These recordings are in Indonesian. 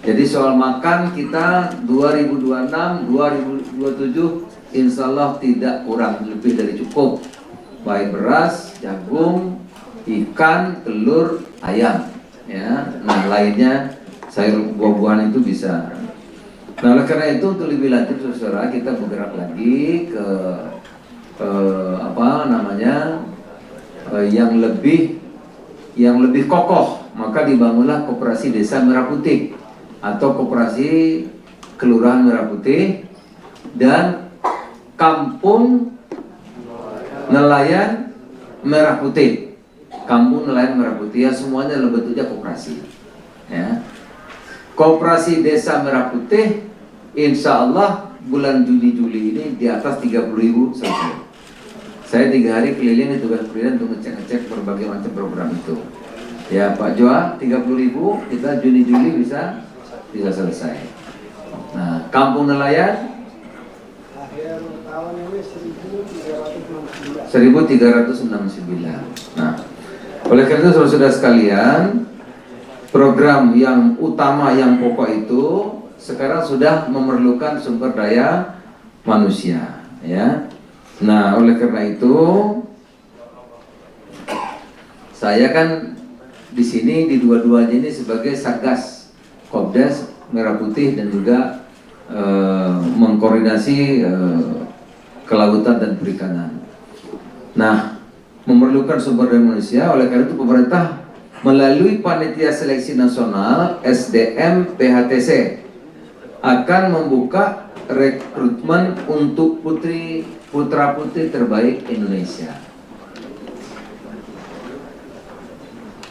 Jadi soal makan kita 2026, 2027 insya Allah tidak kurang, lebih dari cukup. Baik beras, jagung, ikan, telur, ayam, ya. Nah lainnya sayur buah-buahan itu bisa. Nah oleh karena itu untuk lebih lanjut saudara kita bergerak lagi ke yang lebih kokoh, maka dibangunlah Koperasi Desa Merah Putih atau Koperasi Kelurahan Merah Putih dan Kampung Nelayan Merah Putih. Kampung Nelayan Merah Putih ya, semuanya adalah bentuknya koperasi. Ya. Koperasi Desa Merah Putih, insya Allah bulan Juni-Juli ini di atas 30.000 selesai. Saya 3 hari keliling di tugas perizinan untuk ngecek berbagai macam program itu. Ya Pak Joa, 30.000 kita Juni-Juli bisa selesai. Nah, Kampung Nelayan akhir tahun ini 1.369. Nah, oleh karena itu saudara-saudara sekalian, program yang utama yang pokok itu sekarang sudah memerlukan sumber daya manusia, ya. Nah, oleh karena itu saya kan di sini di dua-duanya ini sebagai Satgas Kopdes Merah Putih dan juga mengkoordinasi kelautan dan perikanan. Nah, memerlukan sumber daya manusia, oleh karena itu pemerintah melalui Panitia Seleksi Nasional SDM PHTC akan membuka rekrutmen untuk putra-putri terbaik Indonesia.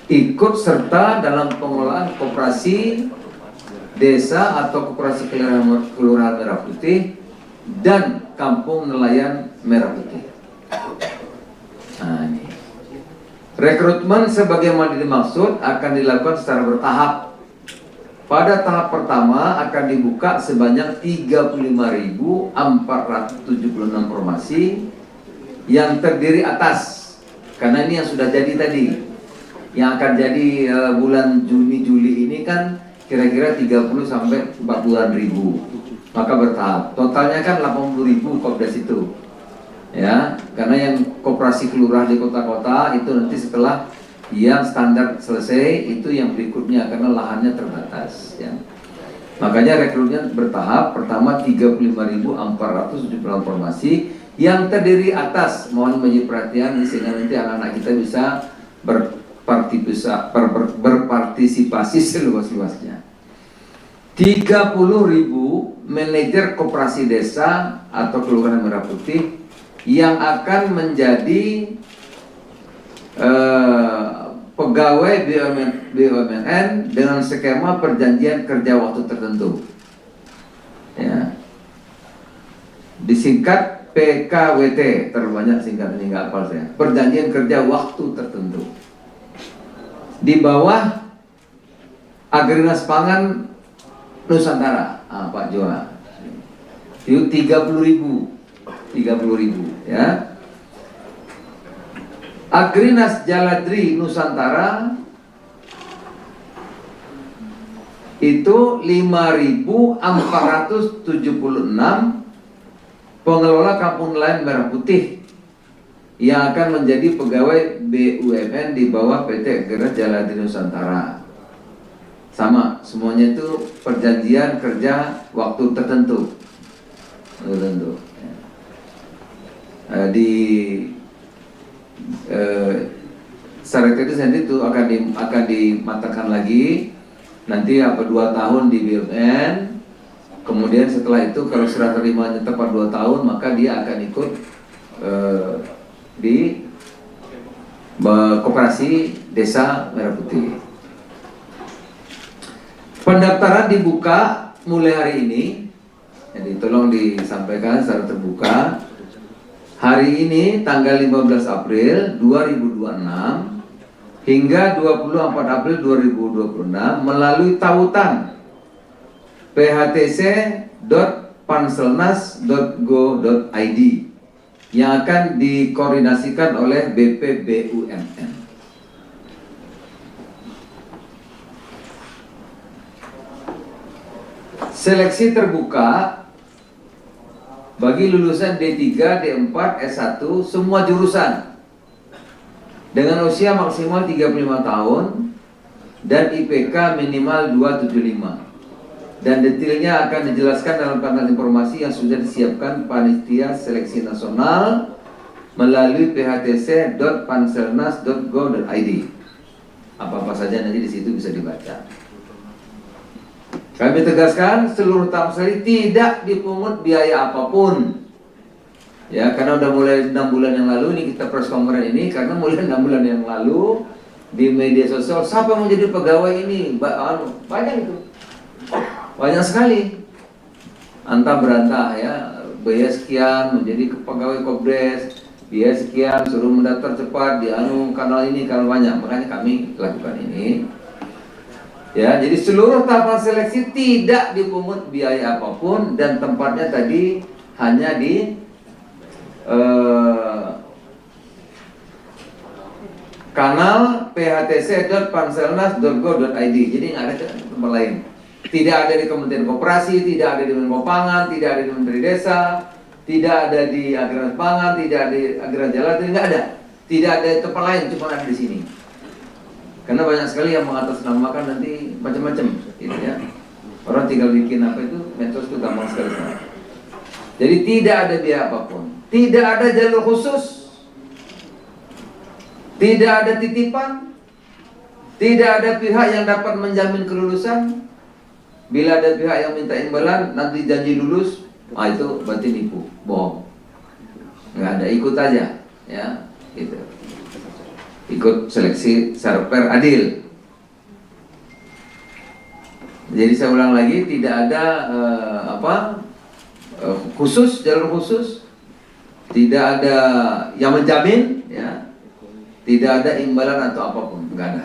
Ikut serta dalam pengelolaan koperasi desa atau koperasi kelurahan Merah Putih dan Kampung Nelayan Merah Putih. Nah, ini. Rekrutmen sebagaimana dimaksud akan dilakukan secara bertahap. Pada tahap pertama akan dibuka sebanyak 35.476 formasi yang terdiri atas, karena ini yang sudah jadi tadi, yang akan jadi bulan Juni-Juli ini kan kira-kira 30 sampai 40-an ribu, maka bertahap. Totalnya kan 80.000 Kopdes itu, ya, karena yang koperasi kelurahan di kota-kota itu nanti setelah yang standar selesai itu yang berikutnya karena lahannya terbatas, ya. Makanya rekrutmen bertahap. Pertama 35.476 formasi yang terdiri atas, mohon menjadi perhatian sehingga nanti anak-anak kita bisa berpartisipasi seluas-luasnya. 30.000 manajer koperasi desa atau kelurahan Merah Putih yang akan menjadi pegawai BUMN dengan skema perjanjian kerja waktu tertentu, ya. Disingkat PKWT, terbanyak singkatan ini nggak hafal saya. Perjanjian kerja waktu tertentu. Di bawah Agrinas Pangan Nusantara, Pak Joa. Itu 30.000, ya. Agrinas Jaladri Nusantara itu 5.476 pengelola Kampung Nelayan Merah Putih yang akan menjadi pegawai BUMN di bawah PT Agrinas Jaladri Nusantara. Sama, semuanya itu perjanjian kerja waktu tertentu. Syarat itu sendiri itu akan dimatangkan lagi nanti 2 tahun di BUMN. Kemudian setelah itu kalau serah terimanya tepat 2 tahun maka dia akan ikut di Koperasi Desa Merah Putih. Pendaftaran dibuka mulai hari ini, jadi tolong disampaikan secara terbuka. Hari ini tanggal 15 April 2026 hingga 24 April 2026 melalui tautan phtc.panselnas.go.id yang akan dikoordinasikan oleh BPBUMN. Seleksi terbuka bagi lulusan D3, D4, S1 semua jurusan dengan usia maksimal 35 tahun dan IPK minimal 275. Dan detailnya akan dijelaskan dalam panel informasi yang sudah disiapkan Panitia Seleksi Nasional melalui phtc.panselnas.go.id. Apa-apa saja nanti di situ bisa dibaca. Kami tegaskan seluruh Tamsari tidak dipungut biaya apapun. Ya, karena udah mulai 6 bulan yang lalu ini kita press conference ini, karena mulai 6 bulan yang lalu di media sosial siapa yang mau jadi pegawai ini banyak itu, banyak sekali antah berantah ya, biaya sekian menjadi pegawai Kopdes, biaya sekian suruh mendaftar cepat di kanal ini, kanal banyak. Makanya kami lakukan ini. Ya, jadi seluruh tahapan seleksi tidak dipungut biaya apapun dan tempatnya tadi hanya di kanal phtc.panselnas.go.id. Jadi nggak ada tempat lain. Tidak ada di Kementerian Koperasi, tidak ada di Menko Pangan, tidak ada di Menteri Desa, tidak ada di Agraris Pangan, tidak ada di Agraris Jalan, nggak ada. Tidak ada di tempat lain, cuma ada di sini. Karena banyak sekali yang mengatasnamakan nanti macam-macam, gitu ya. Orang tinggal bikin apa itu, medsos itu gampang sekali. Jadi tidak ada biaya apapun, tidak ada jalur khusus, tidak ada titipan, tidak ada pihak yang dapat menjamin kelulusan. Bila ada pihak yang minta imbalan, nanti janji lulus, itu berarti nipu, bohong. Nggak ada, ikut aja, ya, gitu. Ikut seleksi secara fair, adil. Jadi saya ulang lagi, tidak ada khusus, jalur khusus, tidak ada yang menjamin, ya, tidak ada imbalan atau apapun, nggak ada.